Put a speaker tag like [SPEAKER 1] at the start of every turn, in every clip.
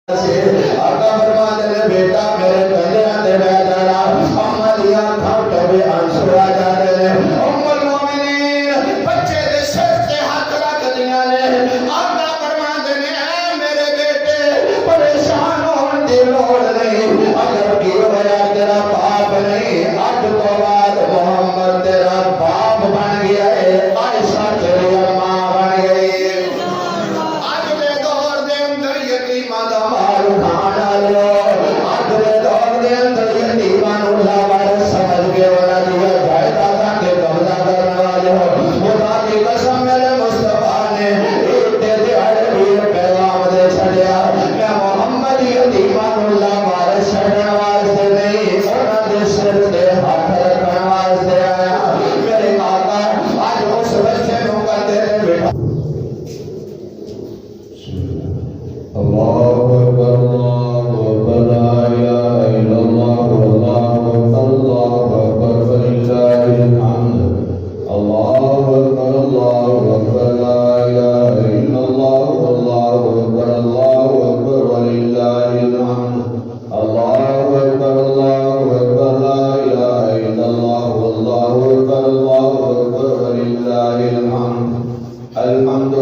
[SPEAKER 1] آقا فرماتے نے بیٹا میرے کلیاں تے بیٹھ جانا اما دیا کھاٹے بھی آنسو آ جاتے ہیں ام المومنین بچے دے سر تے ہاتھ رکھ دیا نے آقا فرماتے نے میرے بیٹے پریشان ہون دی لوڑ نہیں اگر کی ہویا تیرا باپ نہیں اج تو بعد محمد تیرا باپ بن گیا ہے عائشہ تیری اماں بن گئی ہے اج دے دور دے اندر یتیماں دا مال کھانا لو اج دے دور دے اندر یتیماں نوں لاوار سمجھ کے والا دیا جائیداد کے قبضہ کرنے والے ہو خدا کی قسم میرے مصطفیٰ نے ایک دے دیہڑے بھی پیغام دے چھڑیا میں محمد یتیماں نوں لاوار چھڑن واسطے نہیں انہاں دے سر تے ہاتھ رکھن واسطے آیا میرے آقا آج اس بچے نوں کہتے ہیں بیٹا
[SPEAKER 2] اللہ اکبر اللہ اکبر لا الہ الا اللہ واللہ اکبر اللہ اکبر وللہ الحمد اللہ اکبر لا الہ الا اللہ واللہ اکبر وللہ الحمد اللہ اکبر لا الہ الا اللہ واللہ اکبر وللہ الحمد الحمد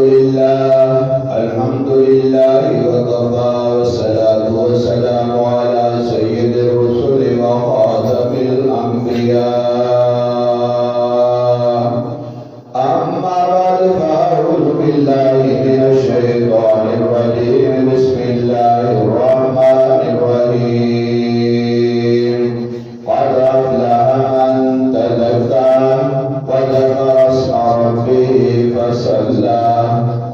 [SPEAKER 2] للہ وكفى والصلاة والسلام على سيد الرسل وخاتم الأنبياء أما بعد فأعوذ بالله من الشيطان الرجيم بسم الله الرحمن الرحيم قد أفلح من تزكى وذكر اسم ربه فصلى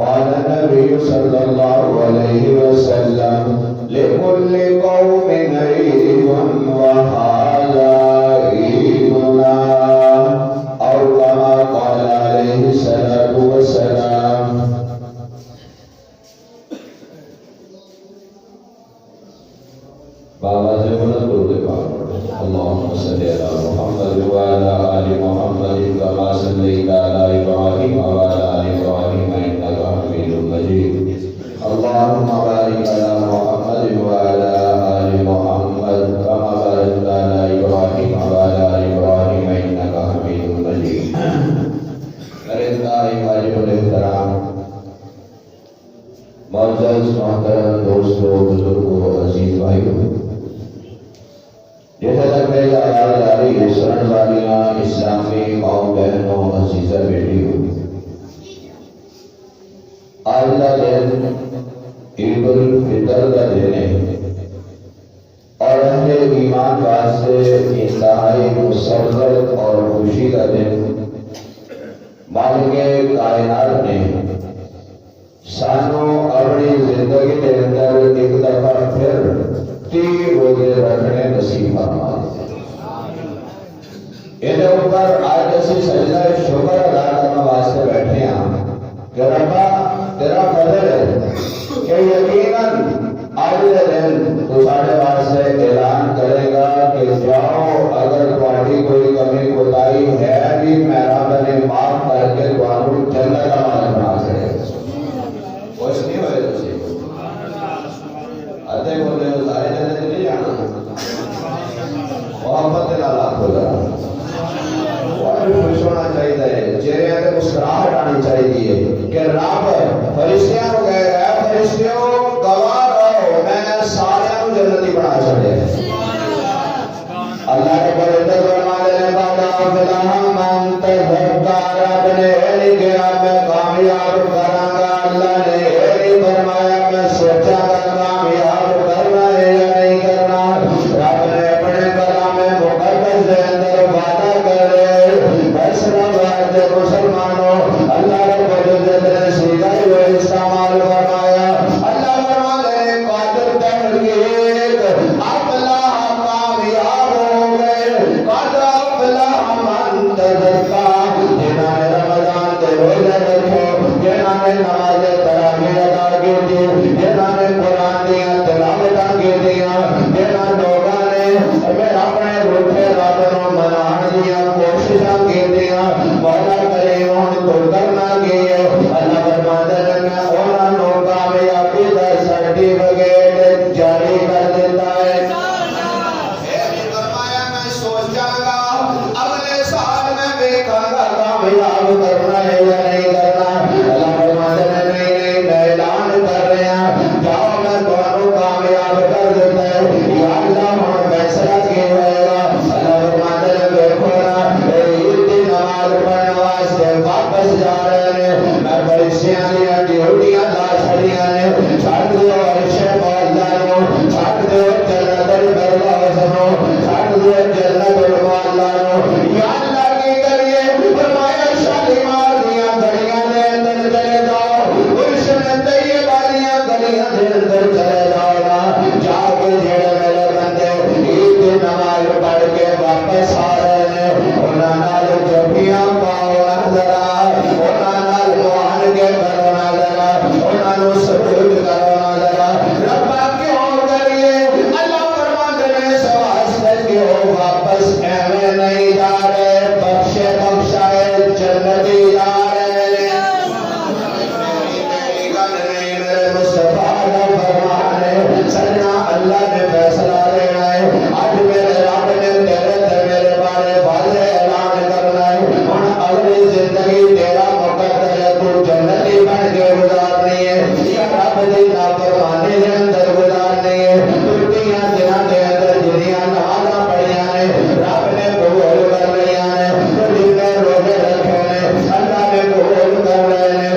[SPEAKER 2] قال النبي صلى الله عليه وسلم لكل قوم عيد وهذا عيدنا أو كما قال عليه الصلاة والسلام بابا سے بلند درود پاک اللهم صل على محمد وعلى آل محمد كما صليت على إبراهيم وعلى آل إبراهيم إنك حميد مجيد اللهم بارك على محمد وعلى آل محمد كما باركت على إبراهيم وعلى آل إبراهيم إنك حميد مجيد واجب الاحترام معزز محترم دوستوں بزرگوں عزیز بھائیوں جیسا تک میری آواز آ رہی ہے سنن والیاں اسلامی قوم بہنوں عزیزہ بیٹیوں آج کا دن عید الفطر کا دن ہے اور اہل ایمان واسطے انتہائی مسرت اور خوشی کا دن مالک کائنات نے سانوں اپنی زندگی کے اندر ایک دفعہ پھر 30 روزے رکھنے نصیب فرما دیتے یہ اوپر آج اسی سجدہ شکر ادا کرنے واسطے بیٹھے ہیں کہ ربا تیرا فضل ہے کہ یقیناً آج کے دن تو ساڑھے واسطے اعلان کرے گا کہ جاؤ اگر تمہاری کوئی کمی کوتاہی ہے بھی محراب نے معاف کر کے تمہاروں جنت کا مالک بنا سکے خوش نہیں ہوئے تو آتے بولے ہو سارے جنت نہیں جانا محبت اللہ کھو جانا اور بھی خوش ہونا چاہیے چہرے پہ مسکراہٹ آنی چاہیے کہ رب فرشتیاں کو کہہ رہا ہے فرشتیوں گواہ رہو میں نے سارے کو جنتی بنا چھڑے اللہ کے بڑے فرمانے نے بابا فلاح من تذکر رب نے نہیں کیا میں کامیاب کراں گا اللہ نے نہیں فرمایا میں سوچا گا کامیاب کرنا ہے یا نہیں کرنا رب نے اپنے کلام مقدس کے اندر وعدہ کرے بس رب مسلمانوں اللہ رب العزت نے سیدھا ہی استعمال فرمایا اللہ نے فیصلہ دینا ہے اج میرے رب نے تیرے تے میرے بارے واضح اعلان کرنا ہے ہن اگلی زندگی تیرا مقدر ہے تو جنتی بن کے گزارنی ہے یا رب دی نافرمانی دے اندر گزارنی ہے دنیا دنوں دے اندر جنیاں نمازاں پڑھیاں نے رب نے قبول کر لیاں نے جتنے روزے رکھے نے اللہ نے قبول کر لے نے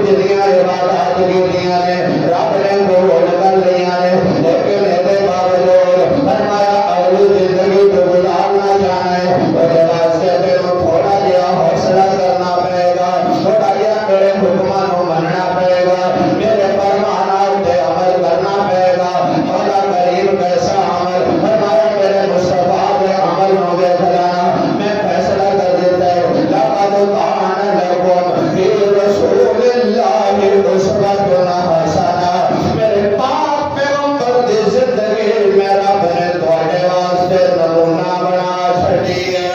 [SPEAKER 2] جنیاں عبادات کیتیاں نے رب نے قبول کر لیاں نے لیکن اے باوجود فرمایا اگلی زندگی تو گزارنا چاہنا ہے اس واسطے تینوں تھوڑا جہا حوصلہ کرنا پڑے گا تھوڑا جہا میرے حکماں نوں مننا پڑے گا میرے فرمانات تے عمل کرنا پڑے گا مولا کریم کیسا عمل فرمایا میرے مصطفیٰ کے عمل نوں ویکھ لینا میں فیصلہ کر دیتا ہے لقد کان لکم فی رسول اللہ اسوۃ حسنہ میرے پاک پیغمبر دی زندگی میرا بنے تواڈے واسطے نمونہ بنا چھڈی ہے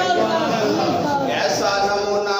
[SPEAKER 2] ایسا نمونہ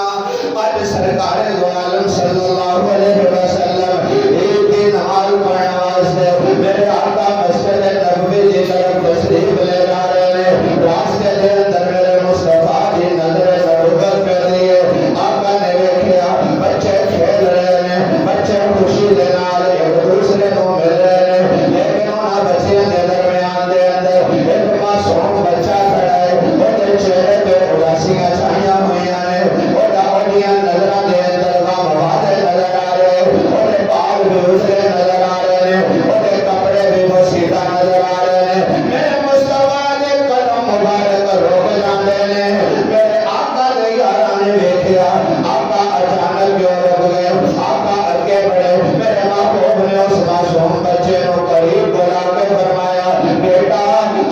[SPEAKER 2] اج سرکار دو عالم صلی اللہ علیہ وسلم ایک دن نماز پڑھنے واسطے میرے آقا مسجد نبوی کی طرف تشریف لے جا رہے ہیں راستے کے اندر میرے مصطفیٰ کی نظر نبوت کر دی ہے آقا نے دیکھا بچے کھیل رہے ہیں بچے خوشی دے نال ایک دوسرے کو مل رہے ہیں لیکن انہاں بچیاں دے درمیان دے اندر ایک معصوم بچہ کھڑا ہے اودے چہرے تے اداسیاں چھائیاں ہوئیاں نے اوڈیاں نظراں دے اندر غم واضح نظر آ رہے اودے بال بھی اترے نظر آ رہے ہیں اودے کپڑے بھی بسیدہ نظر آ رہے ہیں میرے مصطفیٰ دے قدم مبارک رک جاندے نے میرے آقا دے یاراں نے ویکھیا آقا اچانک کیوں رک گئے آقا اگے بڑھے میرے محبوب نے اس معصوم بچے نوں قریب بلا کے فرمایا بیٹا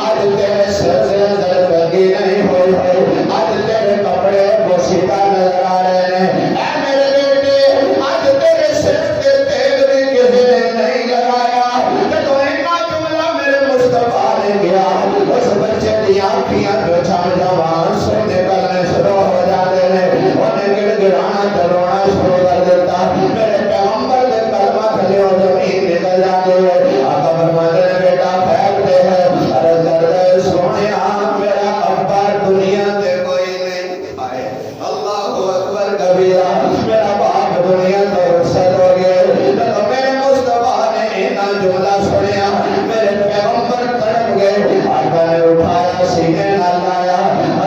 [SPEAKER 2] آج تیرے سر سے زرگی نہیں ہوئی ہے آج تیرے کپڑے بسیدہ نظر آ رہے ہیں اے میرے بیٹے آج تیرے سر کے تیل بھی کسی نے نہیں لگایا جب اینا جملہ میرے مصطفیٰ نے کیا اس بچے دی آنکھیاں جو چھم جوان سے نکلنے شروع ہو جاتے ہیں انہیں گڑ گڑانا چلونا شروع کر دیتا میرے پیغمبر دے کلمہ کھلیوں زمین نکل جاتے ہیں آقا فرماتے ہیں بیٹا پھیلتے ہیں عرض کردے سونیا میرا اکبر دنیا تے کوئی نہیں آئے اللہ اکبر کبیرہ میرا باپ دنیا تو رخصت ہو گئے تو میرے مصطفیٰ نے اینا جملہ سنیا میرے پیغمبر تڑپ گئے آقا نے اٹھایا سینے نہ لایا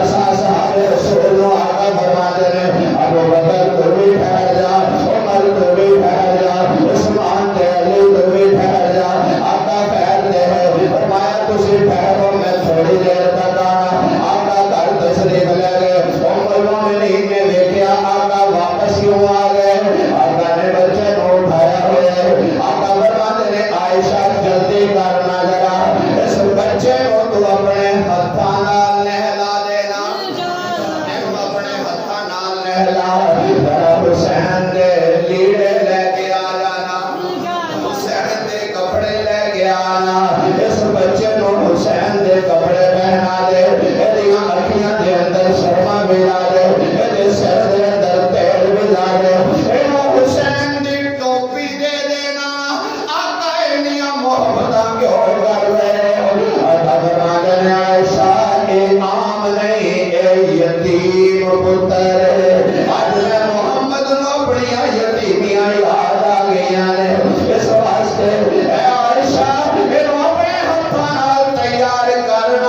[SPEAKER 2] اسا صاحب رسول آقا فرماتے ہیں ابو بکر تو بھی ٹھہر جا عمر تو بھی ٹھہر جا عثمان تے علی تو بھی ٹھہر جا آقا ٹھہرتے ہیں فرمایا تسی ٹھہرو میں تھوڑی دیر تک آنا آقا گھر تشریف لے گئے ام المومنین نے دیکھا آقا واپس کیوں آ گئے آقا نے بچے کو اٹھایا ہوئے آقا فرماتے ہیں عائشہ جلدی کرنا ذرا اس بچے کو تو اپنے ہتھاں نال نہلا دینا اپنے ہتھاں نال نہلا ذرا حسین دے لیڑے لے کے آ جانا حسین دے کپڑے لے کے آنا اس بچے کو حسین دے کپڑے پہنا دے ایدیاں اکھیاں دے اندر سرما بھی لا دے ایدے سر دے اندر تیل بھی لا دے اینو حسین دی ٹوپی دے دینا آقا اینیاں محبتاں کیوں کر رہے آقا فرماتے ہیں عائشہ اے عام نہیں اے یتیم پتر آج میں محمد نو اپنیاں یتیمیاں یاد آ گئیاں نے اس واسطے اے عائشہ اینو اپنے ہتھاں نال تیار کرنا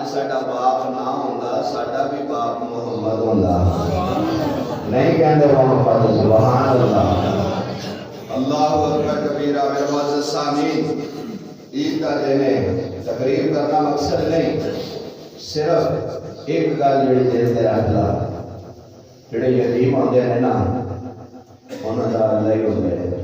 [SPEAKER 2] اج ساڈا باپ نہ ہوندا ساڈا بھی باپ محمد ہوندا نہیں کہندے محمد سبحان اللہ اللہ اکبر کبیرہ میرے معزز سامعین عید کا دن ہے تقریر کرنا مقصد نہیں صرف ایک گل جڑی دل تے رکھ لا جڑے یتیم ہوندے نے نا انہاں دا اللہ ہی ہوندا ہے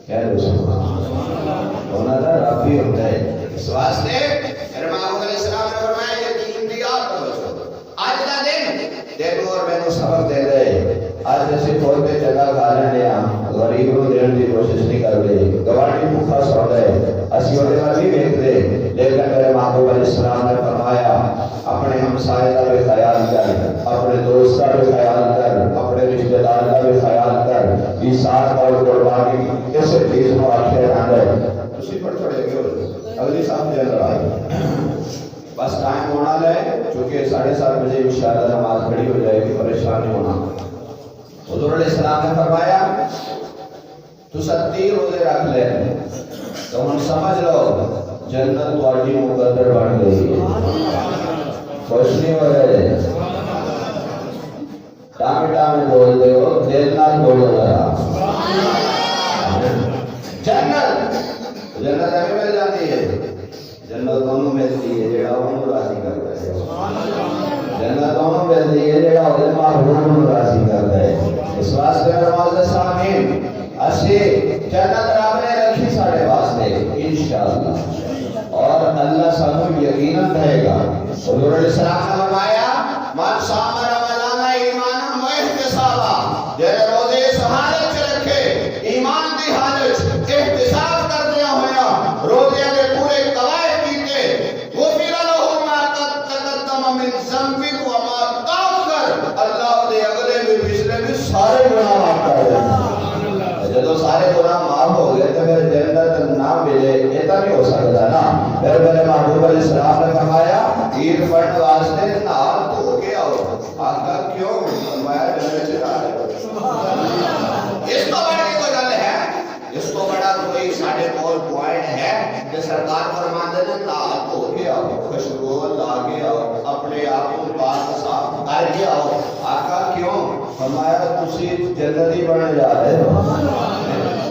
[SPEAKER 2] کہہ دو سبحان اللہ انہاں دا رب ہی ہوندا ہے اس واسطے میرے محبوب علیہ السلام نے فرمایا یتیم دی یاد کرو اج دا دن تینوں اور مینوں سبق دے دے آج اسی طور پہ جگہ کھا لینے ہاں غریب کو دینے کی کوشش نہیں کر رہے گواٹی بھوکا سو گئے اسی ہونے والی دیکھ دے لیکن میرے محبوب علیہ السلام نے فرمایا اپنے ہمسائے کا بھی خیال کر اپنے دوست کا بھی خیال کر اپنے رشتہ دار کا بھی خیال کر ایثار اور قربانی کیسے چیز کو آخر آنے اسی پر چھوڑے گئے اگلی صاحب جل رہا ہے بس ٹائم ہونا لے چونکہ 7:30 بجے انشاءاللہ نماز کھڑی ہو جائے گی پریشان نہیں ہونا حضور علیہ السلام نے فرمایا تو 30 روزے رکھ لے تو ہم سمجھ لو جنت تواڈی مقدر بن گئی خوش نہیں ہو رہے ٹام بول دے ہو دل نال بولو ذرا جنت جنت ہمیں مل جاتی ہے جنت دونوں ملتی ہے جڑا انہوں راضی کرتا ہے جنت دونوں ملتی ہے جڑا وہ محبوب راضی کرتا ہے اس واسطے معزز سامعین اسی جنت رب نے رکھی ساڈے واسطے انشاءاللہ اور اللہ سانو یقینا دے گا حضور علیہ السلام نے فرمایا من صام رمضان ایمانا و احتسابا جڑے روزے اس حالت چ رکھے ایمان دی حالت احتساب کردیا ہویا روزے دے پورے قواعد کیتے غفر له ما تقدم من ذنبه وما تاخر اللہ دے اگلے بھی پچھلے بھی سارے گناہ معاف کر دے جدو سارے گناہ معاف ہو گئے تو پھر جنت نہ ملے یہ تو نہیں ہو سکتا نا پھر میرے محبوب علیہ السلام نے فرمایا عید پڑھنے واسطے نہا دھو کے آؤ آقا کیوں فرمایا جنت چلا ہے اس کو بڑھ کے کوئی گل ہے اس کو بڑا کوئی ساڑھے کول پوائنٹ ہے کہ سرکار فرماتے ہیں نہا دھو کے آؤ خوشبو لا کے آؤ اپنے آپ کو پاک صاف کر کے آؤ آقا کیوں فرمایا تسی جنتی بننے جا رہے ہو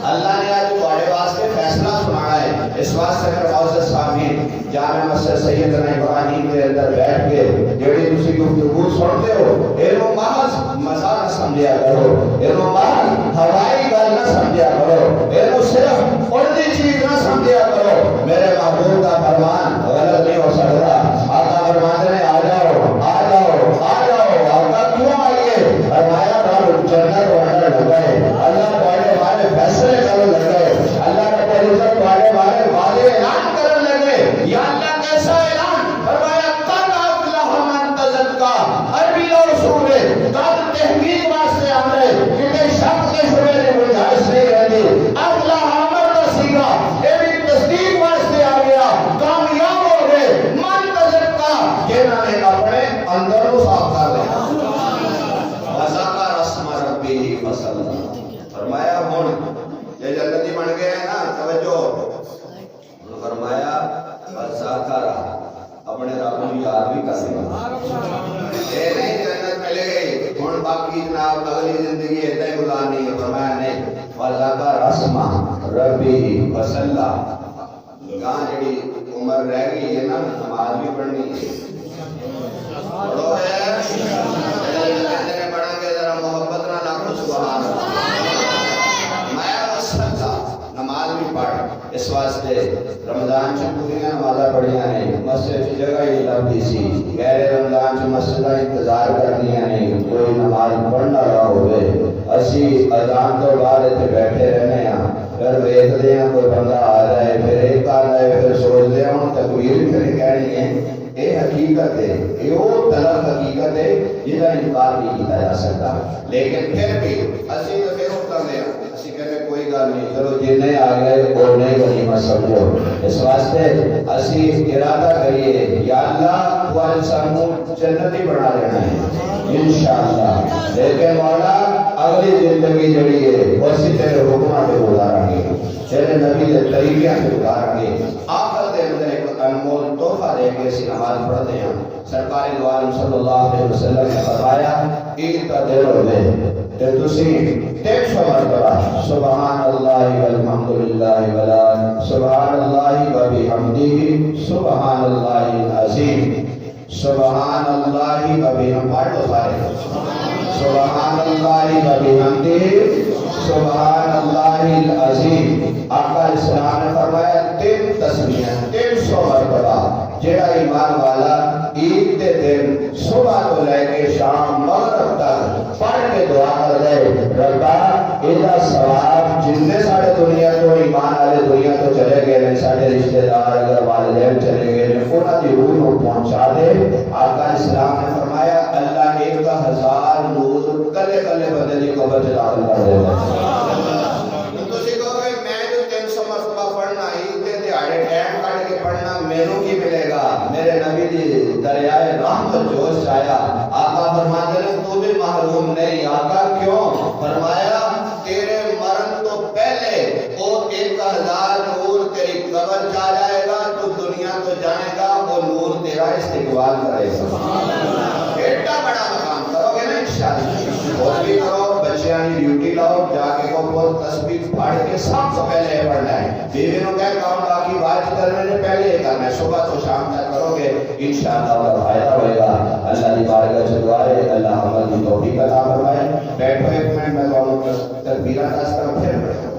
[SPEAKER 2] اللہ نے آج تمہارے واسطے فیصلہ سنانا ہے اس واسطے میرے معزز سامعین جامع مسجد سیدنا ابراہیم کے اندر بیٹھ کے جڑی تسی گفتگو سنتے ہو علم و محض مزہ نہ سمجھیا کرو علم و محض ہوائی گل نہ سمجھیا کرو علم صرف اڑتی چیز نہ سمجھیا کرو میرے محبوب کا فرمان غلط نہیں ہو سکتا آقا فرماتے ہیں آ جاؤ آ جاؤ آ جاؤ آقا کیوں آئیے فرمایا رب جنت وانڈر لگائے اللہ تمہارے بارے فیصلے کرنے لگے اللہ کا پریزت تمہارے بارے وعدے اعلان کرنے لگے یا اللہ کیسا اعلان فرمایا قد افلح من تزکا عربی اور اصول ہے قد تحقیق واسطے آمرے کیونکہ شک کے شبے نے گنجائش نہیں رہتی افلح امر سیگا یہ بھی تصدیق واسطے آ گیا کامیاب ہو گئے من تزکا جنہوں نے اپنے اندر کو صاف کر لیا وذکر اسم ربہ فصلی فرمایا ہن یہ جنتی بن گئے ہیں نا توجہ فرمایا ذکر اپنے رب کو یاد بھی کر لیا اے نہیں جنت ملے گئی ہن باقی جناب اگلی زندگی ایسا ہی گزارنی ہے فرمایا نہیں وذکر اسم ربہ فصلی کہاں جڑی عمر رہ گئی ہے نا نماز بھی پڑھنی ہے پڑھو ہے پڑھا کے ذرا محبت نہ لاکھو سبحان نماز بھی پڑھ اس واسطے رمضان چ پوریاں نمازاں پڑھیاں نے مسجد کی جگہ ہی لبھی سی غیر رمضان چ مسجد انتظار کرنیاں نہیں کوئی نماز پڑھنا رہا ہوئے اسی اذان تو بعد اتنے بیٹھے رہنے ہاں پھر ویکھدے ہاں کوئی بندہ آ جائے پھر ایک آ جائے پھر سوچدے ہاں تکبیر پھر کہنی ہے یہ حقیقت ہے یہ وہ طلب حقیقت ہے جہاں انکار نہیں کیا جا سکتا لیکن پھر بھی اسی تو پھر اترنے ہیں اسی کہنے کوئی گل نہیں چلو جنہیں آ گئے وہ نہیں غنیمت سمجھو اس واسطے اسی ارادہ کریے یا اللہ تمہارے سامنے جنتی بنا لینا ہے انشاءاللہ لیکن مولا اگلی زندگی جڑی ہے وہ اسی تیرے حکمہ پہ گزاریں گے تیرے نبی کے طریقے پہ گزاریں گے آخر دے اندر ایک انمول تحفہ ایک ایسی نماز پڑھتے ہیں سرکار دو عالم صلی اللہ علیہ وسلم نے فرمایا عید کا دن ہوئے تے تسی 300 مرتبہ سبحان اللہ والحمدللہ ولا سبحان اللہ و بحمدہ سبحان اللہ العظیم سبحان اللہ و بحمدہ سبحان اللہ و بحمدہ سبحان اللہ العظیم آقا اسلام نے فرمایا 3 تسبیحاں 300 مرتبہ جڑا ایمان والا عید کے دن صبح تو لے کے شام مغرب تک پڑھ کے دعا کر دے ربا ایدا ثواب جتنے سارے دنیا تو ایمان والے دنیا تو چلے گئے سارے رشتہ دار اگر والدین چلے گئے انہاں دی روح کو پہنچا دے آقا اسلام نے فرمایا اللہ 1000 نور کلے کلے بندے دی قبر چ داخل کر دے گا پڑھنا میروں کی ملے گا میرے نبی دی دریائے رحمت جوش آیا آقا فرماتے ہیں تو بھی محروم نہیں آقا کیوں فرمایا تیرے مرن تو پہلے وہ 1000 نور تیری قبر جا جائے گا تو دنیا تو جائے گا وہ نور تیرا استقبال کرے گا ایڈا بڑا مقام کرو گے نا انشاءاللہ اور بھی کرو بچیاں ڈیوٹی لاؤ جا کے کو تسبیح پڑھ کے سب سے پہلے پڑھنا ہے بیوی نو کہے کام باقی بات کرنے سے پہلے یہ کرنا ہے صبح تو شام تک کرو گے انشاءاللہ بڑا فائدہ ہوئے گا اللہ کی بارگاہ سے دعا ہے اللہ عمل کی توفیق عطا فرمائے بیٹھو ایک منٹ میں تکبیرات اس طرح پھر پڑھیں